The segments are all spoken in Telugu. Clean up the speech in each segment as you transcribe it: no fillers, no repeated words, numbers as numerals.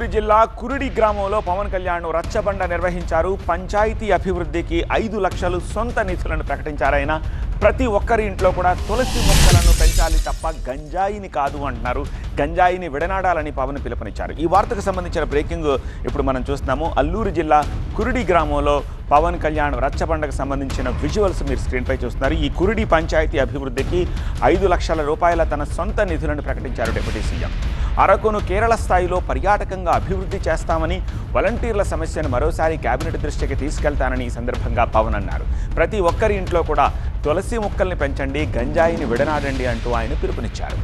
అల్లూరు జిల్లా కురిడి గ్రామంలో పవన్ కళ్యాణ్ రచ్చబండ నిర్వహించారు. పంచాయతీ అభివృద్ధికి 5 లక్షలు సొంత నిధులను ప్రకటించారాయన. ప్రతి ఒక్కరి ఇంట్లో కూడా తులసి మొక్కలను పెంచాలి తప్ప గంజాయిని కాదు అంటున్నారు. గంజాయిని విడనాడాలని పవన్ పిలుపునిచ్చారు. ఈ వార్తకు సంబంధించిన బ్రేకింగ్ ఇప్పుడు మనం చూస్తున్నాము. అల్లూరు జిల్లా కురిడి గ్రామంలో పవన్ కళ్యాణ్ రచ్చబండకు సంబంధించిన విజువల్స్ మీరు స్క్రీన్పై చూస్తున్నారు. ఈ కురిడి పంచాయతీ అభివృద్ధికి 5 లక్షల రూపాయల తన సొంత నిధులను ప్రకటించారు డిప్యూటీ సీఎం. అరకును కేరళ స్థాయిలో పర్యాటకంగా అభివృద్ధి చేస్తామని, వాలంటీర్ల సమస్యను మరోసారి కేబినెట్ దృష్టికి తీసుకెళ్తానని ఈ సందర్భంగా పవన్ అన్నారు. ప్రతి ఒక్కరి ఇంట్లో కూడా తులసి మొక్కల్ని పెంచండి, గంజాయిని విడనాడండి అంటూ ఆయన పిలుపునిచ్చారు.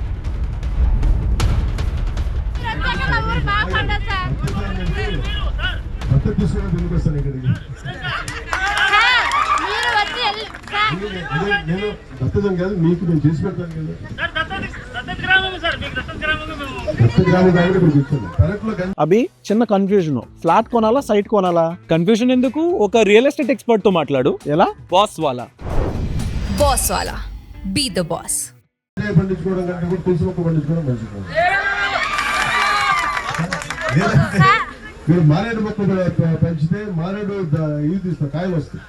అభి చిన్న కన్ఫ్యూజన్, ఫ్లాట్ కొనాలా సైట్ కొనాలా? కన్ఫ్యూజన్ ఎందుకు, ఒక రియల్ ఎస్టేట్ ఎక్స్పర్ట్ తో మాట్లాడు. ఎలా? బాస్ వాలా బీ ద బాస్. పండించుకోవడం కంటే కూడా తులసి మొక్క పండించుకోవడం మంచిది. మీరు మారేడు మొక్క పెంచితే మారేడు ఇవి తీస్తారు, కాయలు వస్తాయి.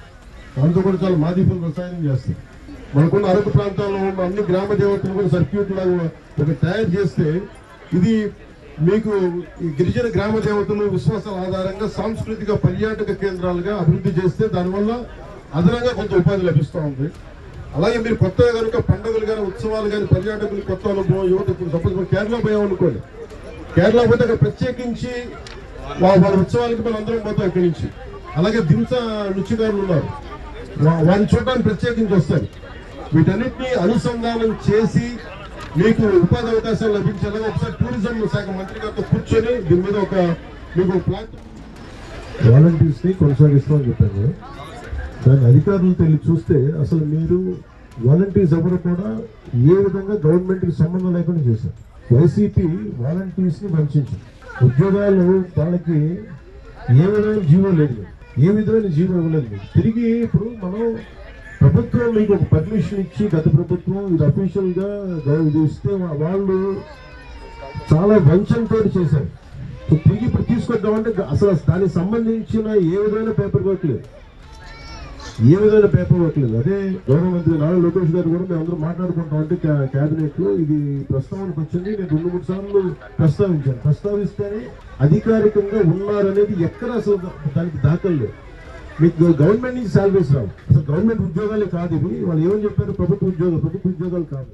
దాంతో కూడా చాలా మాదీపులు రసాయనం చేస్తాయి. మనకున్న అరకు ప్రాంతాల్లో ఉన్న అన్ని గ్రామ దేవతలు కూడా సర్క్యూట్ లాగా ఒక తయారు చేస్తే ఇది మీకు ఈ గిరిజన గ్రామ దేవతలు విశ్వాసాల ఆధారంగా సాంస్కృతిక పర్యాటక కేంద్రాలుగా అభివృద్ధి చేస్తే దానివల్ల అదనంగా కొంత ఉపాధి లభిస్తూ ఉంది. అలాగే మీరు కొత్తగా కనుక పండుగలు కానీ ఉత్సవాలు కానీ పర్యాటకులు కొత్త అనుభవం యువత ఇప్పుడు సపోజ్ మనం కేరళ పోయామనుకోండి, కేరళ పోతే అక్కడ ప్రత్యేకించి వాళ్ళ ఉత్సవాలకి మనం అందరం పోతాం ఇక్కడి నుంచి. అలాగే దింస నృత్యకారులు ఉన్నారు, వారిని చూడడానికి ప్రత్యేకించి వస్తారు. వీటన్నిటిని అనుసంధానం చేసి మీకు ఉపాధి అవకాశాలు లభించేలాగా ఒకసారి టూరిజం శాఖ మంత్రి గారితో కూర్చొని దీని మీద ఒక మీకు ప్లాన్ వాలంటీర్స్ ని కొనసాగిస్తామని చెప్పారు. దాని అధికారులతో వెళ్ళి చూస్తే అసలు మీరు వాలంటీర్స్ ఎవరు కూడా ఏ విధంగా గవర్నమెంట్ కి సంబంధం లేకుండా చేశారు. వైసీపీ వాలంటీర్స్ ని వంచింది. ఉద్యోగాలు వాళ్ళకి ఏ విధమైన జీవో లేదు, ఏ విధమైన జీవో ఇవ్వలేదు. తిరిగి ఇప్పుడు మనం ప్రభుత్వం మీకు ఒక పర్మిషన్ ఇచ్చి, గత ప్రభుత్వం ఇది అఫీషియల్ గా ఇది ఇస్తే వాళ్ళు చాలా వంచనతో చేశారు. తిరిగి ఇప్పుడు తీసుకొద్దామంటే అసలు దానికి సంబంధించిన ఏ విధమైన పేపర్ వర్క్ లేదు, ఏ విధమైన పేపర్ వర్క్ లేదు. అదే గౌరవ మంత్రి నారా లోకేష్ గారు కూడా మేము అందరూ మాట్లాడుకుంటాం అంటే కేబినెట్ లో ఇది ప్రస్తావనకు వచ్చింది. నేను 2-3 సార్లు ప్రస్తావించాను. ప్రస్తావిస్తేనే అధికారికంగా ఉన్నారనేది ఎక్కడ అసలు దానికి దాఖలు లేదు. మీకు గవర్నమెంట్ నుంచి శాలరీస్ రావు, అసలు గవర్నమెంట్ ఉద్యోగాలే కాదు ఇవి. వాళ్ళు ఏమని చెప్పారు, ప్రభుత్వ ఉద్యోగాలు కాదు.